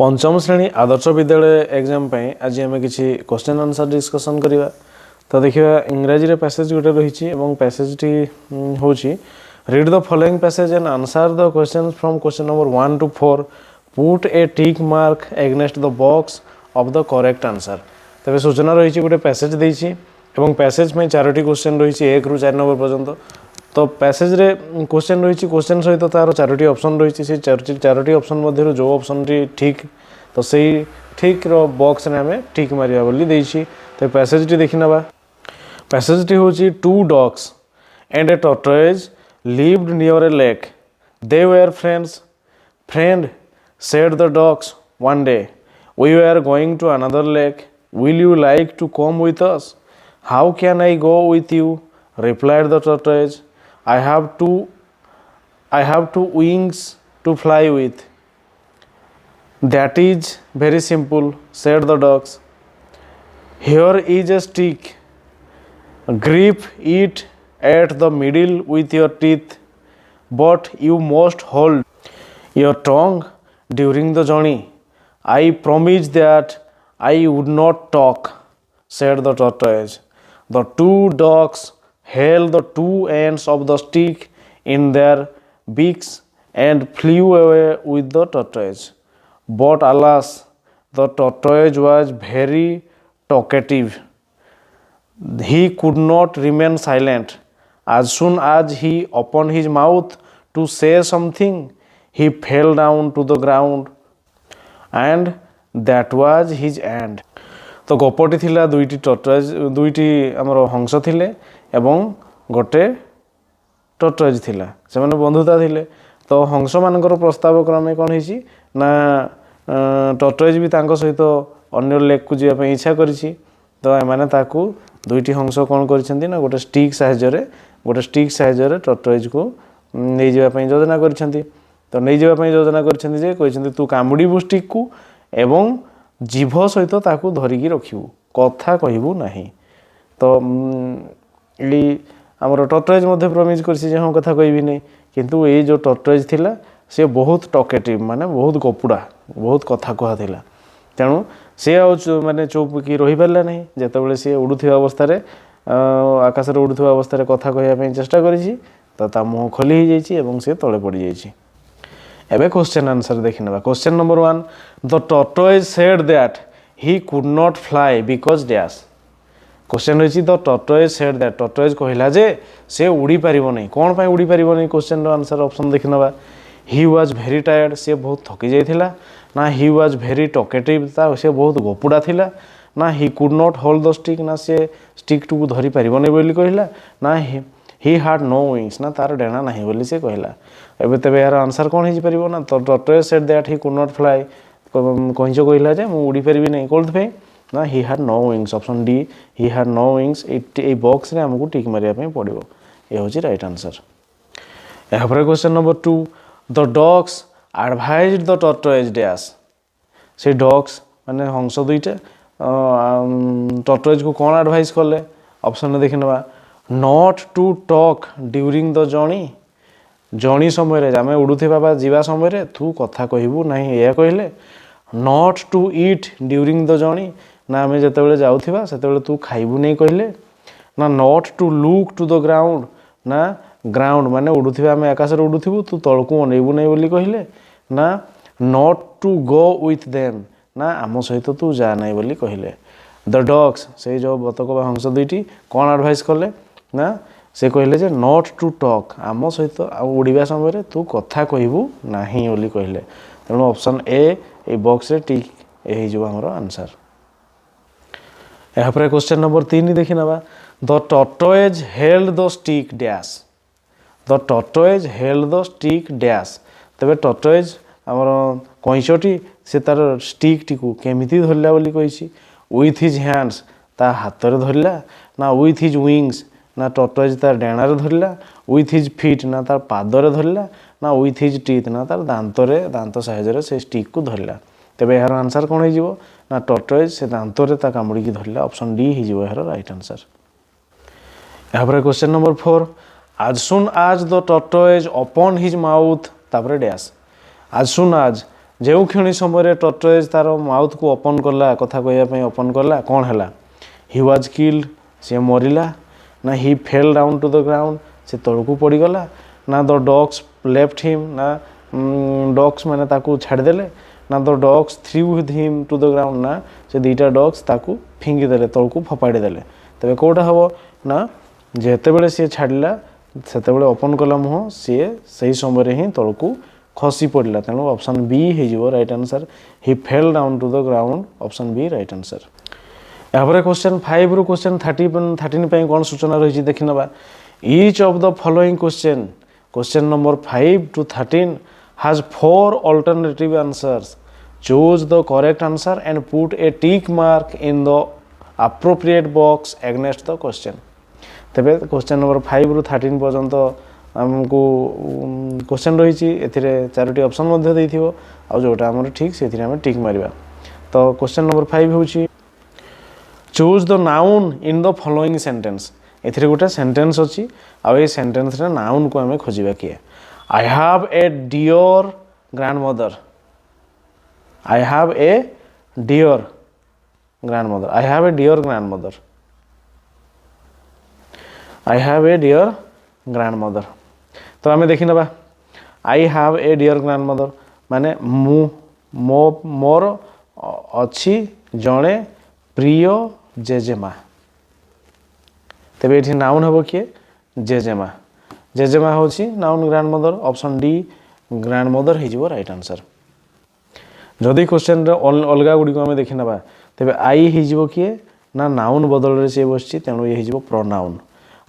पंचम श्रेणी आदर्श विद्यालय एग्जाम आज आम किसी क्वेश्चन आंसर डिस्कसन करवा। तो देखिए इंग्राजी रे पैसेज गोटे रही पैसेज टी हूँ read the following passage and answer the question from question number 1 to 4 put a tick mark against the box of the correct answer. तेज सूचना रही गोटे पैसेज देती पैसेज में 4टी क्वेश्चन रही 1 ରୁ 4 नंबर पर्यंत। तो पैसेज रे क्वेश्चन रही क्वेश्चन सहित तार 4टी ऑप्शन रही से 4टी ऑप्शन मध्य जो ऑप्शन टी ठीक तो सही ठीक रो बॉक्स ने आम ठीक मारिया बोली देछि। तो पैसेज टी देखि नबा। पैसेज टी होची 2 dogs and a tortoise lived near a lake. They were friends. Friend, said the dogs one day, we were going to another lake. Will you like to come with us? How can I go with you? Replied the tortoise. I have two wings to fly with. That is very simple, said the dogs. Here is a stick. Grip it at the middle with your teeth, but you must hold your tongue during the journey. I promise that I would not talk, said the tortoise. The 2 dogs held the 2 ends of the stick in their beaks and flew away with the tortoise. But alas, the tortoise was very talkative. He could not remain silent. As soon as he opened his mouth to say something, he fell down to the ground, and that was his end. तो गपटी थिला दुईटी tortoise दुईटी आमर हंस थिले एवं गोटे tortoise थिला से माने बंधुता थिले। तो हंस मानकर प्रस्ताव क्रमे कौन होइछि ना टर्टोइज भी तांको सहित अन्य लेक को जीवा पे इच्छा करिछि। तो एमाने ताकू दुईटी हंस कौन करिसेंती ना गोटे स्टिक साहाय्य रे टर्टोइज को नै जीवा पे योजना करिसेंती। तो नै जीवा पे योजना करिसेंती जे कहिसेंती तू कामुडीबु स्टिक को एवं जीभ सहित ताकू धरिकी रखिबू कथा कहबू नाही। तो ये आमर टर्टोइज मध्य प्रमिज करछि जे हम कथा कहबी नहीं, किंतु ये जो टर्टोइज थिला से बहुत टॉकेटिव माने बहुत गपुड़ा बहुत कथा कहा थिला। तेणु सी माने चुप कि रही पारा नहीं जितेबाला सी उड़ुवा अवस्था आकाश में उड़ुवा अवस्था कथा कहवाई चेष्टा करी तो ता मुँह खोली ही जाइए सी तले पड़ जाइए। एबे क्वेश्चन आंसर देखि नबा। Question number 1 the tortoise said that he could not fly because dash. Question रही the tortoise said that tortoise कहला जे से उड़ी पारिबो नहीं कोन पाई उड़ी पारिबो नहीं। क्वेश्चन आंसर ऑप्शन देखि नबा। ही वाज भेरी टायर्ड से बहुत थकी जाइथिला ना ही वाज भेरी टॉकेटिव ता से बहुत गोपुड़ा थिला ना ही could not hold the stick ना से स्टिक टू धरी पारिबो नहीं बोली कहला ना ही हाड नो विंग्स ना तार डेना नहीं बोली से कहला। एबे तबे यार आंसर कौन हो पारिबो ना तो tortoise said that he could not fly कहिंच कहला जे मु उड़ी परिबी नहीं कोल्ड पे ना ही हाड नो विंग्स ऑप्शन डी ही हाड नो विंग्स। ए बॉक्स रे हमकु टिक मारिया पे पड़िबो ए होची राइट आंसर। यहाँ पर question number 2 the dogs advised the tortoise dash. से डॉग्स माने हंस दुईटा टर्टोइज को कौन एडवाइस कले ऑप्शन देखि नबा। Not to talk during the journey समय आम उड़ुवा बा जीवा समय तू कथा कहबू नहीं या कहले। Not to eat during the journey ना आम जिते जाऊा से तू खाइबू नहीं कहले ना। Not to look to the ground ना ग्राउंड माने उड़ुवा आम आकाश में उड़ुबू तू तलकू अनेबू नहीं बोली कहले ना। Not to go with them ना आम सहित तू जा नहीं बोली कहले। द डॉग्स से जो बतक बा हंस दुईटी कौन एडवाइस कले ना से कहले जे नॉट टू टॉक आम सहित उड़ीवा समय तू कथा कहबू नहीं बोली कहले। तेणु ऑप्शन ए बॉक्स रे टिक ए जो हमर आंसर। यहाँ पर क्वेश्चन नंबर 3 देखि नबा। The tortoise held the stick dash. The tortoise held the stick dash. तबे टर्टोइज आमर कईचटी से तार स्टिक टी को केमिति धरला बोली कहिछि। विथ हिज हैंड्स ता हाथ रे धरला ना विथ हिज विंग्स ना टर्टोइज तार डेणार धरला विथ हिज फीट ना तार पादरे धरला ना विथ हिज टीथ ना तार दांत साहाय्य से स्टिक को धरला। तेबे यार आंसर कौन हो ना टर्टोइज से दांतरे ता कामुड़ी की धरला ऑप्शन डी हो यार राइट आंसर। यहाँ पर question number 4 as soon as the tortoise opened his mouth तापर डैश as soon as ଯେଉଁ କ୍ଷଣି ସମୟରେ ଟର୍ଟୋଏଜ୍ ତାର ମାଉଥକୁ ଓପନ୍ କଲା କଥା କହିବା ପାଇଁ ଓପନ୍ କଲା କ'ଣ ହେଲା ହି ୱାଜ୍ କିଲ୍ଡ ସେ ମରିଲା ନା he fell down to the ground ସେ ତଳକୁ ପଡ଼ିଗଲା ନା ଦ ଡଗ୍ସ ଲେଫ୍ଟ ହିମ୍ ନା ଡଗ୍ସ ମାନେ ତାକୁ ଛାଡ଼ିଦେଲେ ନା the dogs threw with him to the ground ନା ସେ ଦୁଇଟା ଡଗ୍ସ ତାକୁ ଫିଙ୍ଗିଦେଲେ ତଳକୁ ଫୋପାଡ଼ି ଦେଲେ ତେବେ କେଉଁଟା ହେବ ନା ଯେତେବେଳେ ସିଏ ଛାଡ଼ିଲା ସେତେବେଳେ ଓପନ୍ କଲା ମୁହଁ ସିଏ ସେହି ସମୟରେ ହିଁ ତଳକୁ ଖସି ପଡ଼ିଲା ତେଣୁ ଅପସନ୍ ବି ହେଇଯିବ right answer he fell down to the ground option B right answer ଏହାପରେ କ୍ୱେଶ୍ଚନ୍ 5ରୁ କ୍ୱେଶ୍ଚନ୍ 13 ପାଇଁ କ'ଣ ସୂଚନା ରହିଛି ଦେଖିନେବା each of the following question number 5 to 13 has 4 alternative answers choose the correct answer and put a tick mark in the appropriate box against the question ତେବେ question number 5ରୁ 13 ପର୍ଯ୍ୟନ୍ତ ଆମକୁ କ୍ୱେଶ୍ଚନ୍ ରହିଛି ଏଥିରେ 4ଟି ଅପସନ୍ ମଧ୍ୟ ଦେଇଥିବ ଆଉ ଯେଉଁଟା ଆମର ଠିକ୍ ସେଥିରେ ଆମେ ଟିକ୍ ମାରିବା ତ କ୍ୱେଶ୍ଚନ୍ ନମ୍ବର 5 ହେଉଛି choose the noun in the following sentence ଏଥିରେ ଗୋଟେ ସେଣ୍ଟେନ୍ସ ଅଛି ଆଉ ଏଇ ସେଣ୍ଟେନ୍ସରେ ନାଉନ୍କୁ ଆମେ ଖୋଜିବା କିଏ I have a dear grandmother I have a dear grandmother I have a dear grandmother I have a dear grandmother तो आमे देखि नबा I have a dear grandmother माने मोर अच्छी जड़े प्रिय जेजेमा तेबे एठी नाउन हबो किए जेजेमा जेजेमा होची noun grandmother option D grandmother हे जिवो राइट आंसर जदि क्वेश्चन रे अलगा गुडी को आमे देखि नबा तेबे आई हे जिवो किए ना नाउन बदल रे से बसची तेनु ये हे जिवो प्रोनाउन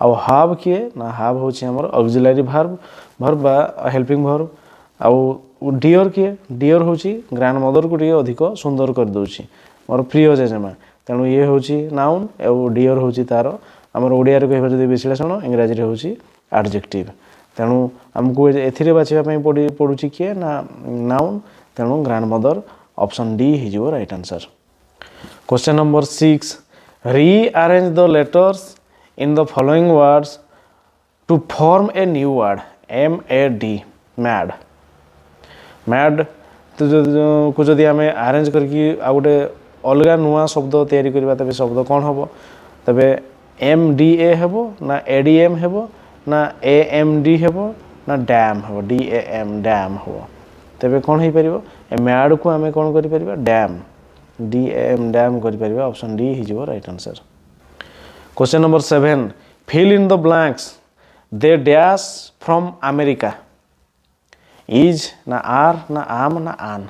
आउ हाव किए ना हाव होची हमर ऑक्सिलरी वर्ब बा हेल्पिंग वर्ब आउ डियर किए डियर होची ग्रैंडमदर को टिके अधिक सुंदर कर दोची मोर प्रिय जेजेमा तेनु ये होची नाउन आउ डियर होची तारो हमर ओडिया रे कहबा जदि विश्लेषण इंग्रजी रे होची एडजेक्टिव तेनु हमको एथिरे बाछिबा पई पडुची किए ना नाउन तेनु ग्रैंडमदर ऑप्शन डी हे जिवो right answer question number 6 rearrange the letters in the following words to form a new word MAD mad तो को जदि आमे अरेंज करके आ गोटे अलगा नुआ शब्द तैयारी करबा तबे शब्द कोन हबो तबे MDA हेबो ना ADM हेबो ना AMD हेबो ना डैम हेबो DAM डैम हेबो तबे कोन हे परिबो ए मैड को आमे कोन करि परिबा डैम DAM डैम करि परिबा ऑप्शन डी हि जिवो right answer Question number 7 fill in the blanks they dash from America is ना are ना am ना an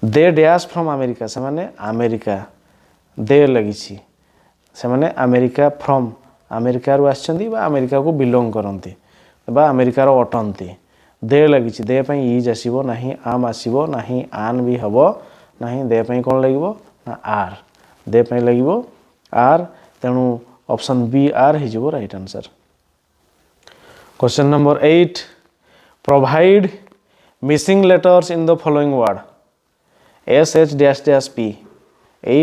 they dash from America से माने अमेरिका they लगिछि से माने अमेरिका from अमेरिका रु आछंदी बा अमेरिका को बिलोंग करंती बा अमेरिका रो अटंती they लगिछि they पई is आसीबो नाही am आसीबो नाही an भी हबो नाही they पई कोन लागिबो ना are they पई लागिबो are तेणु ऑप्शन बी आर हे जिवो right answer question number 8 provide missing letters in the following word SH-P ए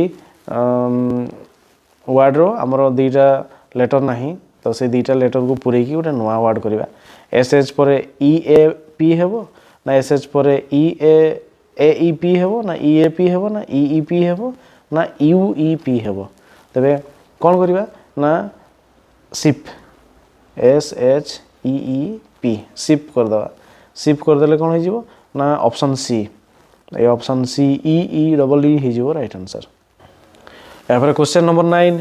वर्ड रो हमरो दुईटा लेटर नाही तो से दुईटा लेटर को पुरे की गोटे नुआ वर्ड करबा SH परे EAP हेबो ना SH परे AEP हेबो ना EAP हेबो ना EEP हेबो ना UEP हेबो तबे कौन करिबा ना सिप SHEEP सिप कर दवा सिप कर देले कौन हो जिवो ना ऑप्शन सी ए ऑप्शन सी EE हो जिवो राइट आंसर एफर question number 9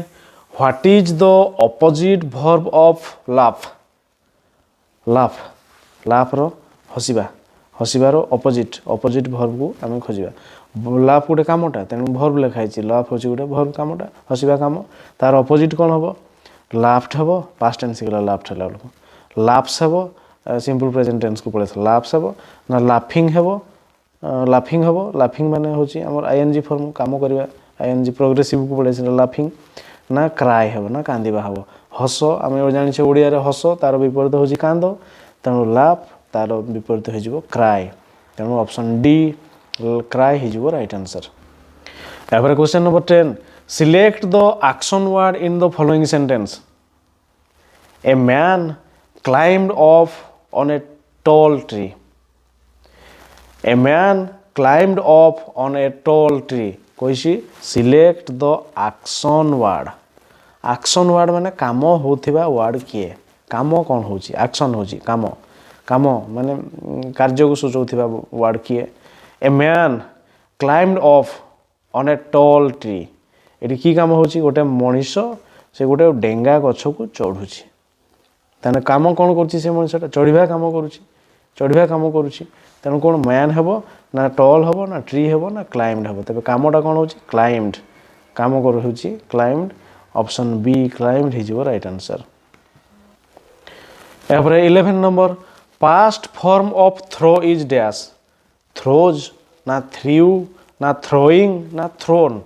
what is the opposite verb of laugh laugh रो हसिबा रो ऑपोजिट वर्ब को आमे खोजिबा लाफ गोटे कामटा तेणु वर्ब लिखाई लाफ हो गोटे वर्ब कामटा हसिबा काम तार अपोजिट कौन हम लाफ्ट हम पास्ट टेंस गला लाफ्ट है लाफ्स हम सिंपल प्रेजेंट टेंस को पड़े लाफ्स हम ना लाफिंग माने होची हमर आईएनजी फॉर्म काम करबा आईएनजी प्रोग्रेसिव को पड़े लाफिंग ना क्राई हम ना कांदिबा हम हस आमे जानि छे ओडिया रे हस तार विपरीत होची कांद तेणु लाफ तार विपरीत हो जिवो क्राई तेणु option D cry is your right answer. Now question number 10 select the action word in the following sentence a man climbed off on a tall tree a man climbed up on a tall tree କହିଛି select the action word. Action word ମାନେ କାମ ହେଉଥିବା ward କିଏ? କାମ କ'ଣ ହେଉଛି? Action ହେଉଛି କାମ। କାମ ମାନେ କାର୍ଯ୍ୟକୁ ସୂଚାଉଥିବା ୱାର୍ଡ଼ କିଏ? A man climbed up on a tall tree. ଏଠି କି କାମ ହେଉଛି? ଗୋଟେ ମଣିଷ ସେ ଗୋଟେ ଡେଙ୍ଗା ଗଛକୁ ଚଢ଼ୁଛି। ତାହେଲେ କାମ କ'ଣ କରୁଛି? ସେ ମଣିଷଟା ଚଢ଼ିବା କାମ କରୁଛି। ଚଢ଼ିବା କାମ କରୁଛି। ତେଣୁ କ'ଣ ମ୍ୟାନ୍ ହେବ ନା ଟଲ୍ ହେବ ନା ଟ୍ରି ହେବ ନା କ୍ଲାଇମ୍ବଡ୍ ହେବ? ତେବେ କାମଟା କ'ଣ ହେଉଛି? କ୍ଲାଇମ୍ବଡ୍। କାମ ହେଉଛି କ୍ଲାଇମ୍ବଡ୍। ଅପସନ୍ ବି କ୍ଲାଇମ୍ବଡ୍ ହେଇଯିବ ରାଇଟ୍ ଆନ୍ସର୍। ଏହାପରେ 11 ନମ୍ବର past form of throw is dash. Throws ନା ଥ୍ରିଉ ନା ଥ୍ରୋଇଂ ନା ଥ୍ରୋନ୍?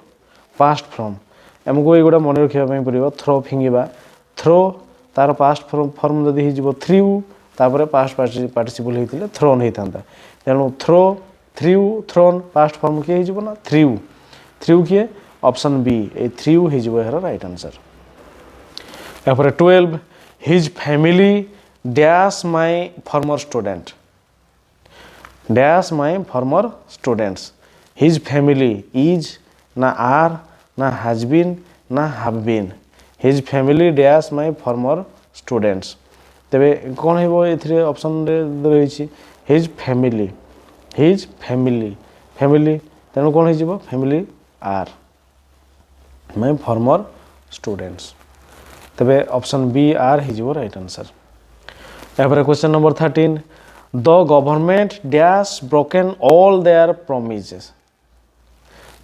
ପାଷ୍ଟ ଫର୍ମ ଆମକୁ ଏଇଗୁଡ଼ା ମନେ ରଖିବା ପାଇଁ ପଡ଼ିବ। ଥ୍ରୋ ଫିଙ୍ଗିବା, ଥ୍ରୋ ତାର ପାଷ୍ଟ ଫର୍ମ ଯଦି ହେଇଯିବ ଥ୍ରିଉ ତାପରେ ପାଷ୍ଟ ପାର୍ଟିସିପଲ୍ ହେଇଥିଲେ ଥ୍ରୋନ୍ ହେଇଥାନ୍ତା। ତେଣୁ ଥ୍ରୋ, ଥ୍ରିଉ, ଥ୍ରୋନ୍ ପାଷ୍ଟ ଫର୍ମ କିଏ ହେଇଯିବ ନା ଥ୍ରିଉ। ଥ୍ରିଉ କିଏ? ଅପସନ୍ ବି ଏଇ ଥ୍ରିଉ ହେଇଯିବ ଏହାର ରାଇଟ୍ ଆନ୍ସର୍। ଏହାପରେ 12 his family dash my former student. Dash my former students. His family is ନା ଆର୍ ନା ହାଜ୍ ବିନ୍ ନା have been? His family dash my former students. ତେବେ କ'ଣ ହେବ ଏଥିରେ ଅପସନ୍ରେ ରହିଛି his family. His family, family ତେଣୁ କ'ଣ ହେଇଯିବ? Family are my former students. ତେବେ ଅପସନ୍ ବି ଆର୍ ହେଇଯିବ ରାଇଟ୍ ଆନ୍ସର୍। ଏହାପରେ question number 13 the government dash broken all their promises.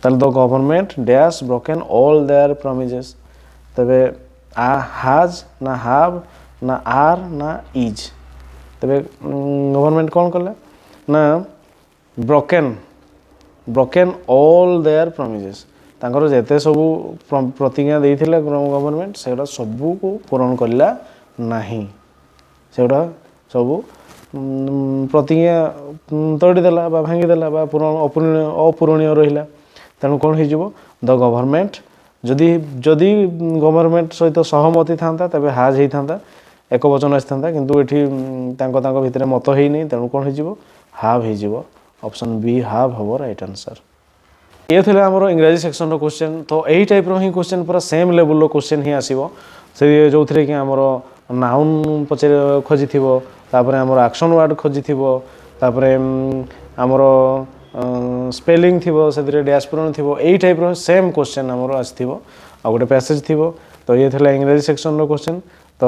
ତାହେଲେ ଦ government dash broken all their promises. ତେବେ ହାଜ୍ ନା have ନା ଆର୍ ନା ଇଜ୍? ତେବେ ଗଭର୍ଣ୍ଣମେଣ୍ଟ କ'ଣ କଲେ ନା ବ୍ରୋକେନ୍ ଅଲ୍ ଦେୟାର ପ୍ରମିଜେସ୍। ତାଙ୍କର ଯେତେ ସବୁ ପ୍ରତିଜ୍ଞା ଦେଇଥିଲେ ଗଭର୍ଣ୍ଣମେଣ୍ଟ ସେଗୁଡ଼ା ସବୁକୁ ପୂରଣ କଲା ନାହିଁ। ସେଗୁଡ଼ା ସବୁ ପ୍ରତିଜ୍ଞା ତଡ଼ିଦେଲା ବା ଭାଙ୍ଗିଦେଲା ବା ଅପୂରଣୀୟ ରହିଲା। ତେଣୁ କ'ଣ ହେଇଯିବ? ଦ ଗଭର୍ଣ୍ଣମେଣ୍ଟ ଯଦି ଗଭର୍ଣ୍ଣମେଣ୍ଟ ସହିତ ସହମତି ଥାନ୍ତା ତେବେ ହାଜ୍ ହେଇଥାନ୍ତା, ଏକ ବଚନ ଆସିଥାନ୍ତା। କିନ୍ତୁ ଏଠି ତାଙ୍କ ଭିତରେ ମତ ହେଇନି। ତେଣୁ କ'ଣ ହେଇଯିବ? ହାଭ୍ ହେଇଯିବ। ଅପସନ୍ ବି ହାଭ୍ ହେବ ରାଇଟ୍ ଆନ୍ସର୍। ଇଏ ଥିଲା ଆମର ଇଂରାଜୀ ସେକ୍ସନର କ୍ୱେଶ୍ଚନ୍। ତ ଏହି ଟାଇପ୍ର ହିଁ କ୍ୱେଶ୍ଚନ୍ ପୁରା ସେମ୍ ଲେବୁଲ୍ର କ୍ୱେଶ୍ଚନ୍ ହିଁ ଆସିବ। ସେ ଯେଉଁଥିରେ କି ଆମର ନାଉନ୍ ଖୋଜିଥିବ, ତାପରେ ଆମର ଆକ୍ସନ୍ ୱାର୍ଡ଼ ଖୋଜିଥିବ, ତାପରେ ଆମର ସ୍ପେଲିଂ ଥିବ, ସେଥିରେ ଡ୍ୟାସ୍ ପୂରଣ ଥିବ। ଏଇ ଟାଇପ୍ର ସେମ୍ କ୍ୱେଶ୍ଚନ୍ ଆମର ଆସିଥିବ। ଆଉ ଗୋଟେ ପ୍ୟାସେଜ୍ ଥିବ। ତ ଇଏ ଥିଲା ଇଂରାଜୀ ସେକ୍ସନର କ୍ୱେଶ୍ଚନ୍। ତ